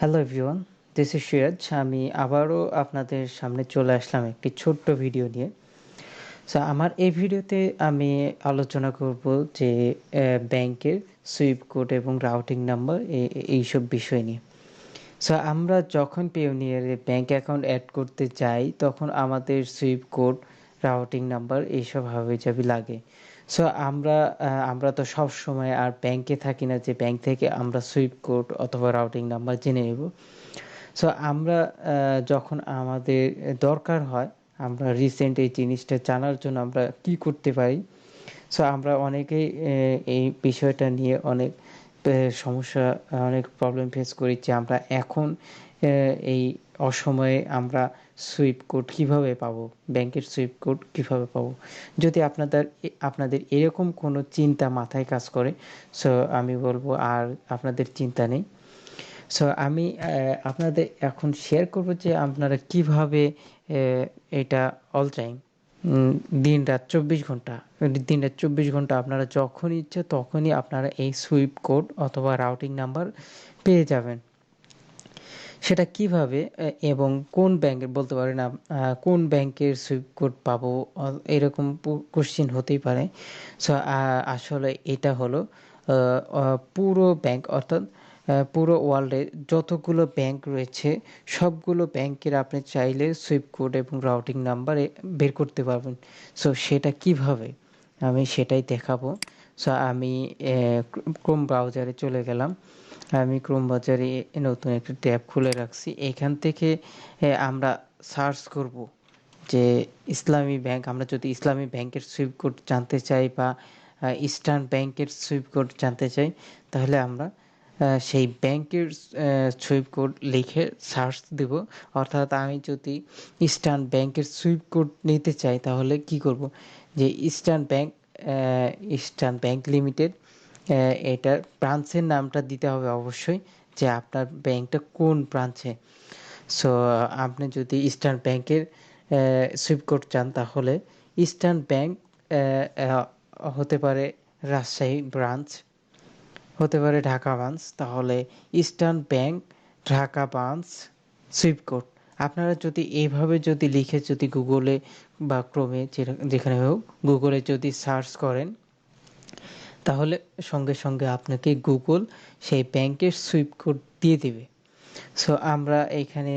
Hello everyone, this is Siraj. আমি আবারও আপনাদের সামনে চলে আসলাম একটি ছোট্ট ভিডিও নিয়ে। সো আমার এই ভিডিওতে আমি আলোচনা করব যে ব্যাংকের সুইফট কোড এবং রাউটিং নাম্বার এইসব বিষয় নিয়ে। সো আমরা যখন পেওনিয়ারে ব্যাংক অ্যাকাউন্ট অ্যাড করতে যাই তখন আমাদের সুইফট কোড, রাউটিং নাম্বার এইসব হাবিজাবি লাগে। সো আমরা তো সব সময় আর ব্যাংকে থাকি না যে ব্যাংক থেকে আমরা সুইফট কোড অথবা রাউটিং নাম্বার জেনে নেব। সো আমরা যখন আমাদের দরকার হয়, আমরা রিসেন্ট এই জিনিসটা জানার জন্য আমরা কি করতে পারি? সো আমরা অনেকেই এই বিষয়টা নিয়ে অনেক সমস্যা, অনেক প্রবলেম ফেস করি যে আমরা এখন এই অসময়ে আমরা সুইফট কোড কীভাবে পাবো, ব্যাংকের সুইফট কোড কীভাবে পাবো। যদি আপনাদের এরকম কোনো চিন্তা মাথায় কাজ করে, সো আমি বলবো আর আপনাদের চিন্তা নেই। সো আমি আপনাদের এখন শেয়ার করব যে আপনারা কিভাবে এটা অল টাইম, দিন রাত 24 ঘন্টা, দিন রাত 24 ঘন্টা আপনারা যখন ইচ্ছে তখনই আপনারা এই সুইফট কোড অথবা রাউটিং নাম্বার পেয়ে যাবেন। সেটা কিভাবে এবং কোন ব্যাংকের বলতে পারেন, কোন ব্যাংকের সুইফট কোড পাবো, এরকম কোশ্চিন হতেই পারে। সো আসলে এটা হলো পুরো ব্যাংক, অর্থাৎ পুরো ওয়ার্ল্ডে যতগুলো ব্যাংক রয়েছে সবগুলো ব্যাংকের আপনি চাইলে সুইফট কোড এবং রাউটিং নাম্বার বের করতে পারবেন। সো সেটা কিভাবে আমি সেটাই দেখাবো। সো আমি ক্রোম ব্রাউজারে চলে গেলাম। আমি ক্রোম বাজারে নতুন একটা ট্যাব খুলে রাখছি। এখান থেকে আমরা সার্চ করব যে ইসলামী ব্যাংক। আমরা যদি ইসলামী ব্যাংকের সুইফট কোড জানতে চাই বা ইস্টার্ন ব্যাংকের সুইফট কোড জানতে চাই, তাহলে আমরা সেই ব্যাংকের সুইফট কোড লিখে সার্চ দেব। অর্থাৎ আমি যদি ইস্টার্ন ব্যাংকের সুইফট কোড নিতে চাই তাহলে কি করব, যে ইস্টার্ন ব্যাংক লিমিটেড, এটার ব্রাঞ্চের নামটা দিতে হবে অবশ্যই, যে আপনার ব্যাংকটা কোন ব্রাঞ্চে। সো আপনি যদি ইস্টার্ন ব্যাংকের সুইফট কোড চান তাহলে ইস্টার্ন ব্যাংক হতে পারে রাজশাহী ব্রাঞ্চ, হতে পারে ঢাকা ব্রাঞ্চ, তাহলে eastern bank Dhaka branch Swift code. আপনারা যদি এইভাবে যদি লিখে যদি গুগলে বা ক্রোমে যেখানে হোক গুগলে যদি সার্চ করেন তাহলে সঙ্গে সঙ্গে আপনাকে গুগল সেই ব্যাংকের সুইফট কোড দিয়ে দেবে। সো আমরা এখানে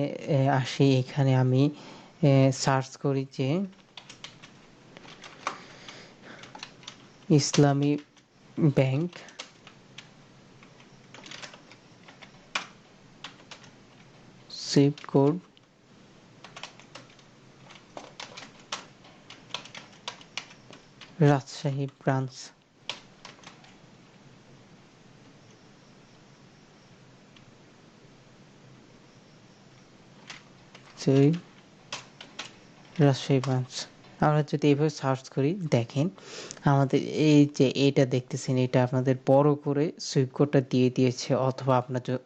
আসি, এখানে আমি সার্চ করি যে ইসলামী bank Swift code Rajshahi branch. Rajshahi branch আমরা যদি এইভাবে সার্চ করি, দেখেন আমাদের এই যে এটা দেখতেছেন, এটা আপনাদের বড় করে সুইফট কোডটা দিয়ে দিয়েছে। অথবা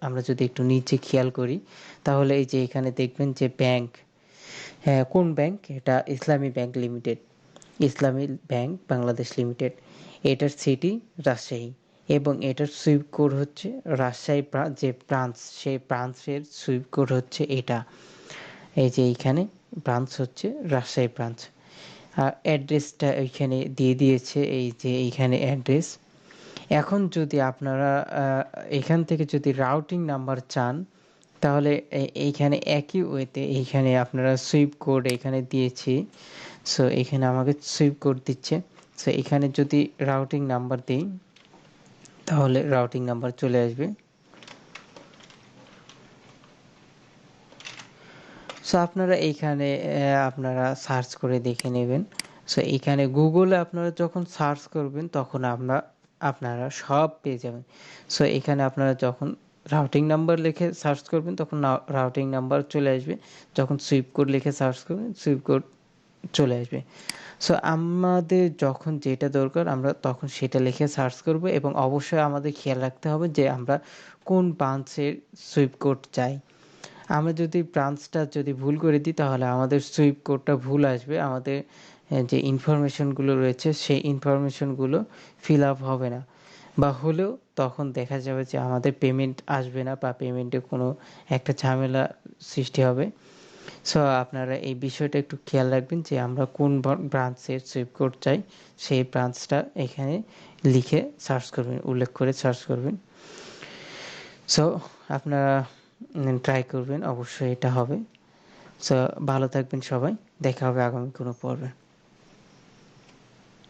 আমরা যদি একটু নিচে খেয়াল করি তাহলে এই যে এখানে দেখবেন যে ব্যাংক, হ্যাঁ কোন ব্যাংক, এটা ইসলামী ব্যাংক লিমিটেড, ইসলামী ব্যাংক বাংলাদেশ লিমিটেড। এটার সিটি রাজশাহী এবং এটার সুইফট কোড হচ্ছে রাজশাহী যে ব্রাঞ্চ, সেই ব্রাঞ্চের সুইফট কোড হচ্ছে এটা। এই যে এইখানে ব্রাঞ্চ হচ্ছে রাজশাহী ব্রাঞ্চ। আর অ্যাড্রেসটা এইখানে দিয়ে দিয়েছে, এই যে এইখানে অ্যাড্রেস। এখন যদি আপনারা এখান থেকে যদি রাউটিং নাম্বার চান তাহলে এইখানে একই ওয়েতে এইখানে আপনারা সুইফট কোড এখানে দিয়েছি। সো এখানে আমাকে সুইফট কোড দিচ্ছে। সো এখানে যদি রাউটিং নাম্বার দিই তাহলে রাউটিং নাম্বার চলে আসবে। সো আপনারা এইখানে আপনারা সার্চ করে দেখে নেবেন। সো এইখানে গুগলে আপনারা যখন সার্চ করবেন তখন আপনারা সব পেয়ে যাবেন। সো এখানে আপনারা যখন রাউটিং নাম্বার লিখে সার্চ করবেন তখন রাউটিং নাম্বার চলে আসবে, যখন সুইফট কোড লিখে সার্চ করবেন সুইফট কোড চলে আসবে। সো আমাদের যখন যেটা দরকার আমরা তখন সেটা লিখে সার্চ করব এবং অবশ্যই আমাদের খেয়াল রাখতে হবে যে আমরা কোন ব্রাঞ্চের সুইফট কোড চাই। আমরা যদি ব্রাঞ্চটা যদি ভুল করে দিই তাহলে আমাদের সুইফট কোডটা ভুল আসবে, আমাদের যে ইনফরমেশনগুলো রয়েছে সেই ইনফরমেশনগুলো ফিল আপ হবে না, বা হলেও তখন দেখা যাবে যে আমাদের পেমেন্ট আসবে না বা পেমেন্টে কোনো একটা ঝামেলা সৃষ্টি হবে। সো আপনারা এই বিষয়টা একটু খেয়াল রাখবেন যে আমরা কোন ব্রাঞ্চের সুইফট কোড চাই, সেই ব্রাঞ্চটা এখানে লিখে সার্চ করবেন, উল্লেখ করে সার্চ করবেন। সো আপনারা ট্রাই করবেন, অবশ্যই এটা হবে। সো ভালো থাকবেন সবাই, দেখা হবে আগামী কোনো পর্বে।